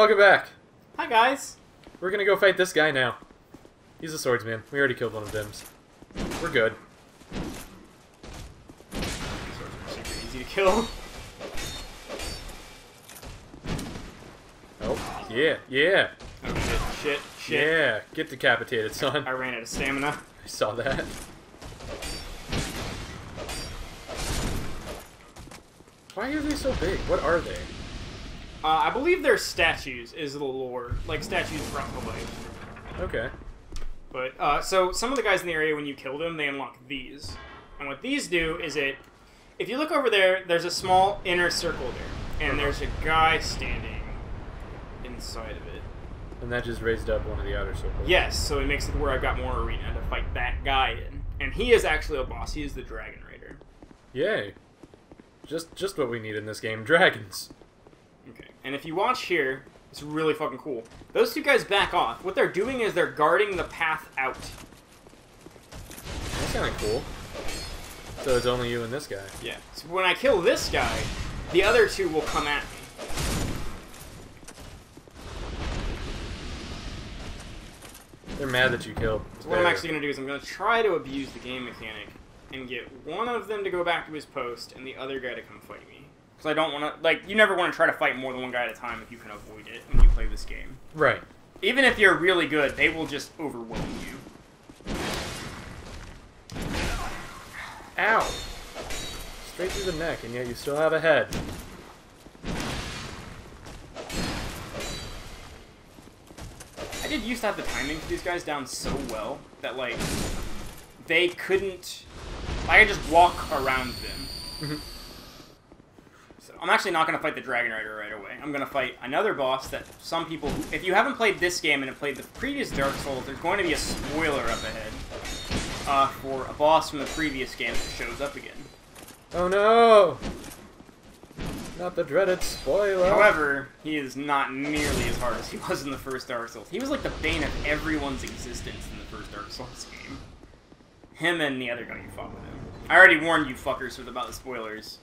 welcome back. Hi, guys. We're gonna go fight this guy now. He's a swordsman. We already killed one of them. We're good. Swordsmen are super easy to kill. Oh, yeah, yeah. Oh, shit. Yeah, get decapitated, son. I ran out of stamina. I saw that. Why are they so big? What are they? I believe they're statues, is the lore. Like, statues brought to life. Okay. But, so, some of the guys in the area, when you kill them, they unlock these. And what these do is if you look over there, there's a small inner circle there. And there's a guy standing inside of it. And that just raised up one of the outer circles. Yes, so it makes it where I've got more arena to fight that guy in. And he is actually a boss. He is the Dragon Raider. Yay. Just what we need in this game. Dragons. Okay, and if you watch here, it's really fucking cool. Those two guys back off. What they're doing is they're guarding the path out. That's kind of cool. So it's only you and this guy. Yeah. So when I kill this guy, the other two will come at me. They're mad that you killed. So what I'm actually going to do is I'm going to try to abuse the game mechanic and get one of them to go back to his post and the other guy to come fight me. Because I don't want to, like, you never want to try to fight more than one guy at a time if you can avoid it when you play this game. Right. Even if you're really good, they will just overwhelm you. Ow! Straight through the neck, and yet you still have a head. I did used to have the timing for these guys down so well that, like, they couldn't... I could just walk around them. So I'm actually not going to fight the Dragon Rider right away. I'm going to fight another boss that some people... If you haven't played this game and have played the previous Dark Souls, there's going to be a spoiler up ahead for a boss from the previous game that shows up again. Oh no! Not the dreaded spoiler. However, he is not nearly as hard as he was in the first Dark Souls. He was like the bane of everyone's existence in the first Dark Souls game. Him and the other guy you fought with him. I already warned you fuckers about the spoilers.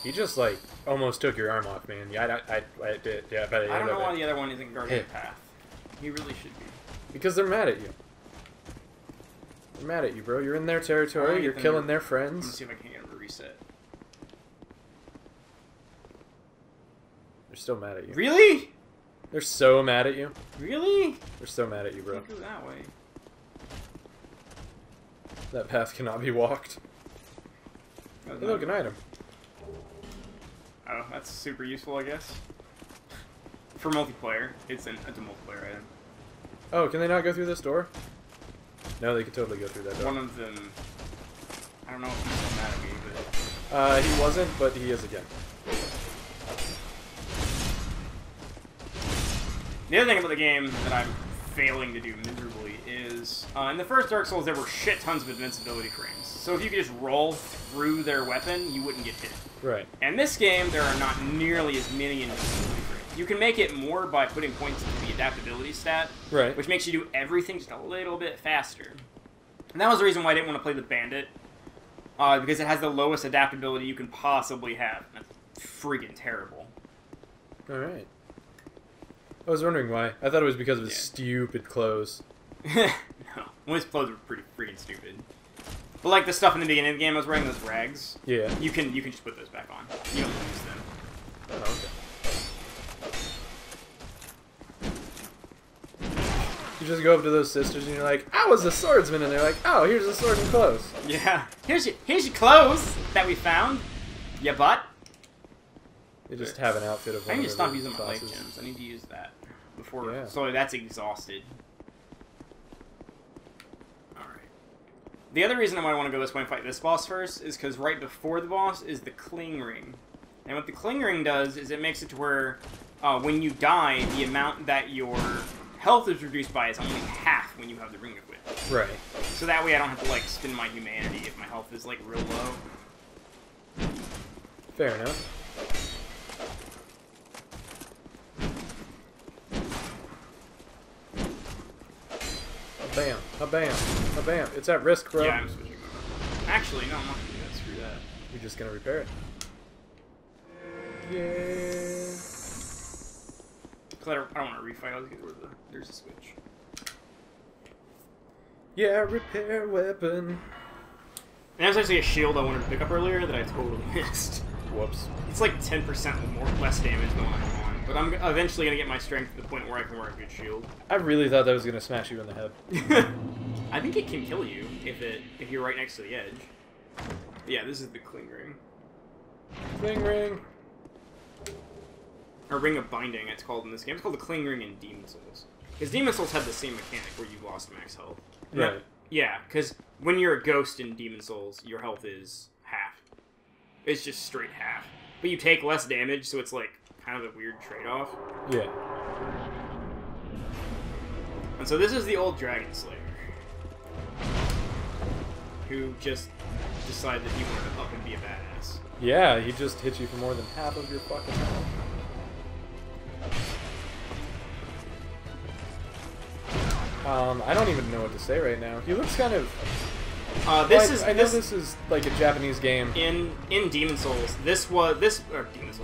He just, like, almost took your arm off, man. Yeah, I did. Yeah, but I don't know why the other one isn't guarding the path. He really should be. Because they're mad at you. They're mad at you, bro. You're in their territory. You're killing their friends. I'm gonna see if I can get him to reset. They're still mad at you. Really? They're so mad at you. Really? They're so mad at you, bro. Don't go that way. That path cannot be walked. Hey, look, an item. Oh, that's super useful, I guess. For multiplayer, it's a multiplayer item. Oh, can they not go through this door? No, they could totally go through that door. One of them... I don't know if he's so mad at me, but... He wasn't, but he is again. The other thing about the game that I'm failing to do miserably is... in the first Dark Souls, there were shit tons of invincibility frames. So if you could just roll through their weapon, you wouldn't get hit. Right. In this game, there are not nearly as many invincibility frames. You can make it more by putting points into the adaptability stat, right, which makes you do everything just a little bit faster. And that was the reason why I didn't want to play the Bandit, because it has the lowest adaptability you can possibly have. That's friggin' terrible. Alright. I was wondering why. I thought it was because of his stupid clothes. No. Well, his clothes were pretty freaking stupid. But like the stuff in the beginning of the game, I was wearing those rags. Yeah. You can just put those back on. You don't use them. Oh, okay. You just go up to those sisters and you're like, I was a swordsman, and they're like, oh, here's a sword and clothes. Yeah. Here's your clothes that we found. Ya butt. They just have an outfit of one. I need to of stop their using my life classes. gems. I need to use that before. Yeah. So that's exhausted. Alright. The other reason I might want to go this way and fight this boss first is because right before the boss is the Cling Ring. And what the Cling Ring does is it makes it to where when you die, the amount that your health is reduced by is only half when you have the ring equipped. Right. So that way I don't have to, like, spend my humanity if my health is, like, real low. Fair enough. A bam, a bam, a bam. It's at risk, bro. Yeah, I'm switching over. Actually, no, I'm not gonna do that. Screw that. You're just gonna repair it. Yeah. Because I don't want to refight. I'll get rid of there's a switch. Yeah, repair weapon. And there's actually a shield I wanted to pick up earlier that I totally missed. Whoops. It's like 10% less damage than what I'm on. But I'm eventually going to get my strength to the point where I can wear a good shield. I really thought that was going to smash you in the head. I think it can kill you if you're right next to the edge. But yeah, this is the Cling Ring. Cling Ring. Or Ring of Binding, it's called in this game. It's called the Cling Ring in Demon Souls. Because Demon Souls have the same mechanic where you've lost max health. Right. Yeah, because when you're a ghost in Demon Souls, your health is half. It's just straight half. But you take less damage, so it's like kind of a weird trade-off. Yeah. And so this is the old Dragon Slayer, who just decided that he wanted to up and be a badass. Yeah, he just hit you for more than half of your fucking health. I don't even know what to say right now. He looks kind of... I know this is like a Japanese game. In Demon Souls,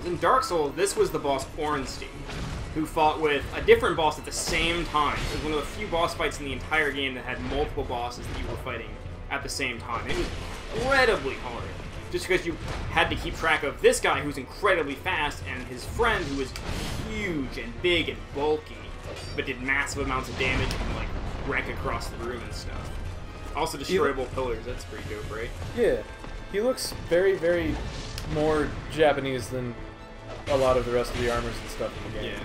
in Dark Souls, this was the boss Ornstein, who fought with a different boss at the same time. It was one of the few boss fights in the entire game that had multiple bosses that you were fighting at the same time. It was incredibly hard, just because you had to keep track of this guy who's incredibly fast and his friend who was huge and big and bulky, but did massive amounts of damage and like wreck across the room and stuff. Also destroyable pillars, that's pretty dope, right? Yeah. He looks very, very more Japanese than a lot of the rest of the armors and stuff in the game. Yeah.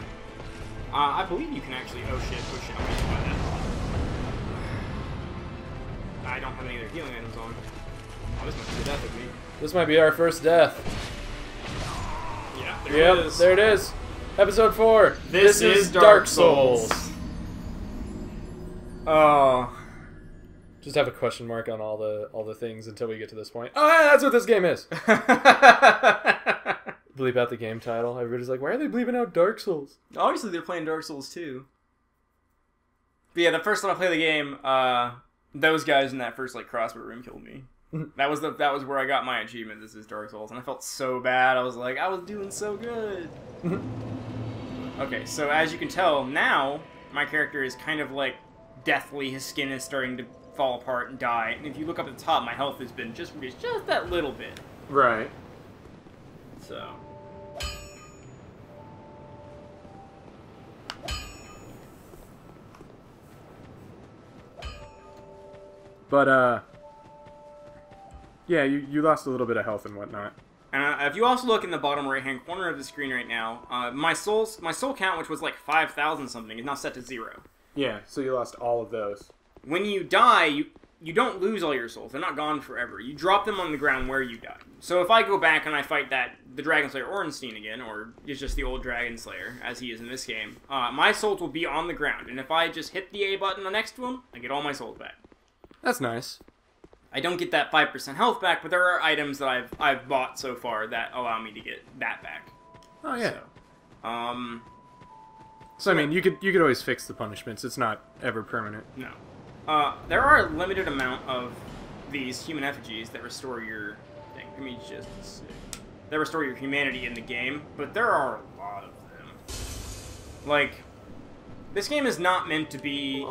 I believe you can actually... Oh shit, I'm gonna try that. I don't have any other healing items on. Oh, this might be the death of me. This might be our first death. Yeah, there it is. There it is. Episode 4. This is Dark Souls. Oh... Just have a question mark on all the things until we get to this point. Oh, yeah, that's what this game is. Bleep out the game title. Everybody's like, why are they bleeping out Dark Souls? Obviously, they're playing Dark Souls too. But yeah, the first time I played the game, those guys in that first like crossbow room killed me. That was where I got my achievement. This is Dark Souls, and I felt so bad. I was like, I was doing so good. Okay, so as you can tell, now my character is kind of like deathly. His skin is starting to fall apart and die, and if you look up at the top, my health has been just that little bit. Right. So. But, yeah, you lost a little bit of health and whatnot. If you also look in the bottom right-hand corner of the screen right now, my soul count, which was like 5,000 something, is now set to 0. Yeah, so you lost all of those. When you die, you don't lose all your souls. They're not gone forever. You drop them on the ground where you died. So if I go back and I fight the Dragon Slayer Ornstein again, or it's just the old Dragon Slayer, as he is in this game, my souls will be on the ground. And if I just hit the A button next to him, I get all my souls back. That's nice. I don't get that 5% health back, but there are items that I've bought so far that allow me to get that back. Oh, yeah. So, I mean, you could always fix the punishments. It's not ever permanent. No. There are a limited amount of these human effigies that restore your thing. Let me just see. That restore your humanity in the game, but there are a lot of them. Like, this game is not meant to be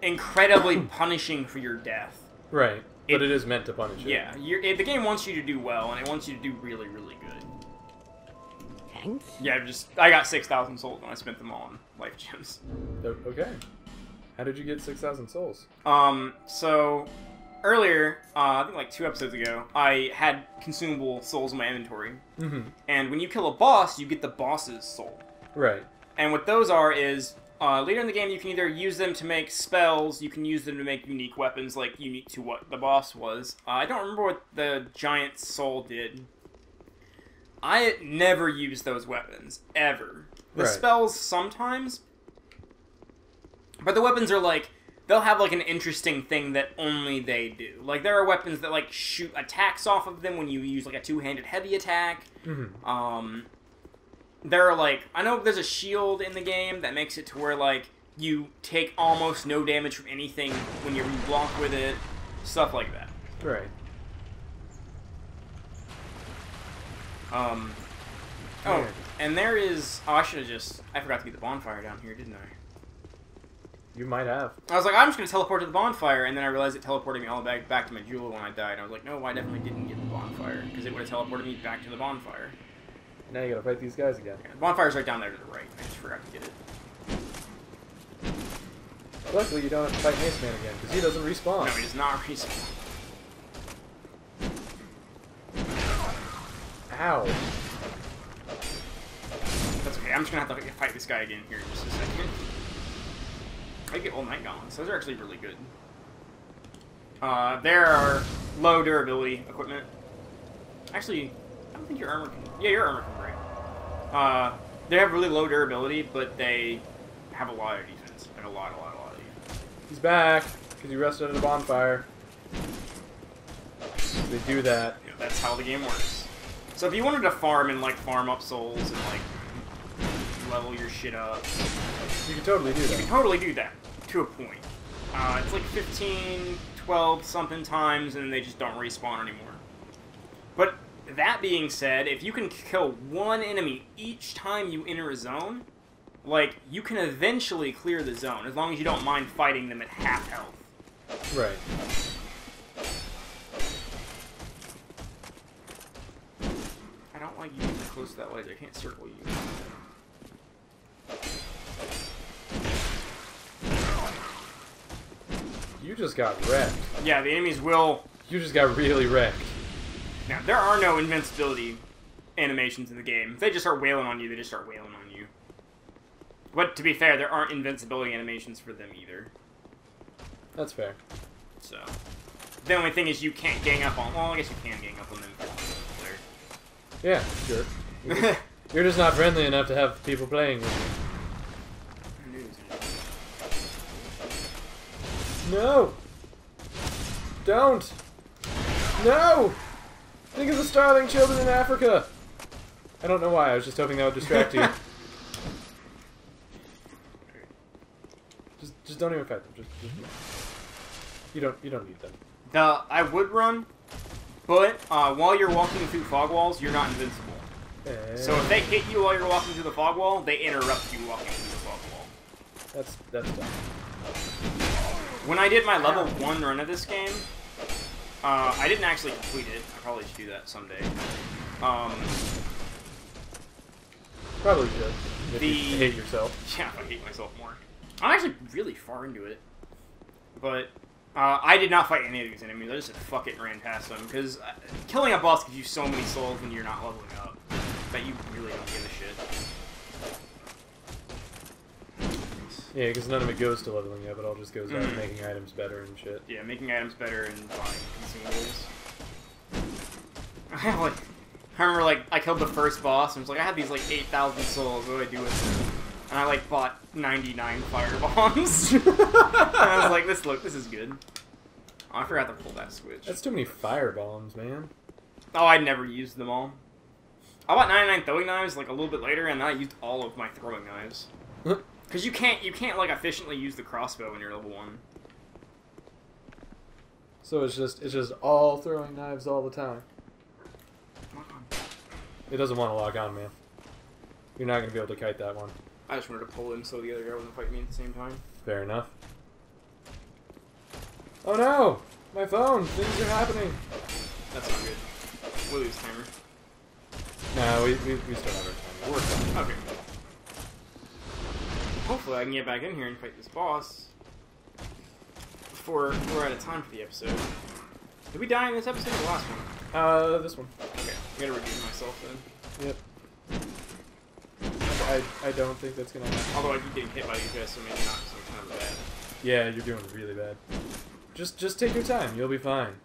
incredibly punishing for your death. Right, but it is meant to punish you. Yeah, the game wants you to do well, and it wants you to do really, really good. Thanks. Yeah, I got 6,000 souls and I spent them all on life gems. Okay. How did you get 6,000 souls? So earlier, I think like 2 episodes ago, I had consumable souls in my inventory. Mm-hmm. And when you kill a boss, you get the boss's soul. Right. And what those are is, later in the game, you can either use them to make spells, you can use them to make unique weapons, like unique to what the boss was. I don't remember what the giant soul did. I never use those weapons, ever. The spells sometimes, but the weapons are like, they'll have like an interesting thing that only they do. Like there are weapons that like shoot attacks off of them when you use like a 2-handed heavy attack. Mm-hmm. There are like, I know there's a shield in the game that makes it to where like you take almost no damage from anything when you block with it. Stuff like that. Right. Oh, and there is... Oh, I should have just... I forgot to get the bonfire down here, didn't I? You might have. I was like, I'm just going to teleport to the bonfire, and then I realized it teleported me all back to my jewel when I died. And I was like, no, I definitely didn't get the bonfire, because it would have teleported me back to the bonfire. Now you gotta fight these guys again. Yeah, the bonfire's right down there to the right. I just forgot to get it. Luckily, you don't have to fight Mace Man again, because he doesn't respawn. No, he does not respawn. Ow. That's okay. I'm just going to have to fight this guy again here in just a second. I get all night gauntlets. Those are actually really good. There are low durability equipment. Actually, I don't think your armor can... Yeah, your armor can break. They have really low durability, but they have a lot of defense. Like a lot of defense. He's back, because he rested at a bonfire. They do that. Yeah, that's how the game works. So if you wanted to farm and, like, farm up souls and, like, level your shit up... You can totally do that. You can totally do that, to a point. It's like 15, 12 something times, and they just don't respawn anymore. But that being said, if you can kill one enemy each time you enter a zone, like, you can eventually clear the zone, as long as you don't mind fighting them at half health. Right. I don't like you being close to that ledge. I can't circle you. You just got wrecked. Yeah, the enemies will... You just got really wrecked. Now, there are no invincibility animations in the game. If they just start wailing on you, they just start wailing on you. But, to be fair, there aren't invincibility animations for them either. That's fair. So... The only thing is you can't gang up on... Well, I guess you can gang up on them. Yeah, sure. You're just not friendly enough to have people playing with you. No! Don't! No! Think of the starving children in Africa! I don't know why, I was just hoping that would distract you. Just don't even fight them. Just you don't need them. I would run, but while you're walking through fog walls, you're not invincible. So if they hit you while you're walking through the fog wall, they interrupt you walking through the fog wall. That's dumb. When I did my level 1 run of this game, I didn't actually complete it. I probably should do that someday. Probably should. If you hate yourself. Yeah, if I hate myself more. I'm actually really far into it. But I did not fight any of these enemies. I just said fuck it and ran past them. Because killing a boss gives you so many souls when you're not leveling up that you really don't give a shit. Yeah, because none of it goes to leveling up. It all just goes out to making items better and shit. Yeah, making items better and buying consumables. I remember, like, I killed the first boss and was like, I had these, like, 8,000 souls. What do I do with them? And I, like, bought 99 fire bombs. And I was like, this is good. Oh, I forgot to pull that switch. That's too many fire bombs, man. Oh, I never used them all. I bought 99 throwing knives, like, a little bit later, and then I used all of my throwing knives. Because you can't, like, efficiently use the crossbow when you're level 1. So it's just all throwing knives all the time. It doesn't want to log on, man. You're not going to be able to kite that one. I just wanted to pull him so the other guy wouldn't fight me at the same time. Fair enough. Oh no! My phone! Things are happening! That's not good. We'll lose timer. No, we still have our timer. We're fine. Okay. Hopefully I can get back in here and fight this boss before we're out of time for the episode. Did we die in this episode or the last one? This one. Okay, I gotta redeem myself then. Yep. I don't think that's gonna happen. Although I keep getting hit by these guys, so maybe not, so I'm kind of bad. Yeah, you're doing really bad. Just take your time, you'll be fine.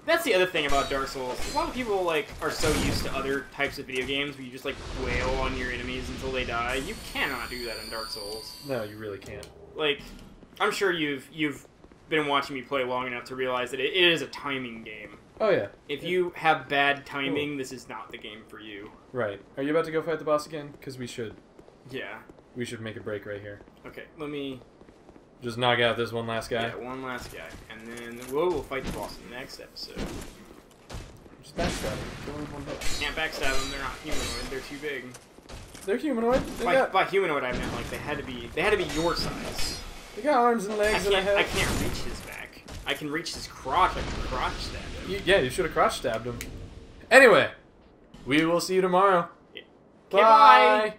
That's the other thing about Dark Souls. A lot of people, like, are so used to other types of video games where you just, like, wail on your enemies until they die. You cannot do that in Dark Souls. No, you really can't. Like, I'm sure you've been watching me play long enough to realize that it is a timing game. Oh, yeah. If you have bad timing, this is not the game for you. Right. Are you about to go fight the boss again? Because we should. Yeah. We should make a break right here. Okay, let me Just knock out this one last guy. Yeah, one last guy. And then we'll fight the boss in the next episode. Just backstab him. Kill him with one hit. Can't backstab them, they're not humanoid, they're too big. They're humanoid. By humanoid I meant like they had to be your size. They got arms and legs and a head. I can't reach his back. I can reach his crotch, I can crotch stab him. Yeah, you should have crotch stabbed him. Anyway, we will see you tomorrow. Okay, bye!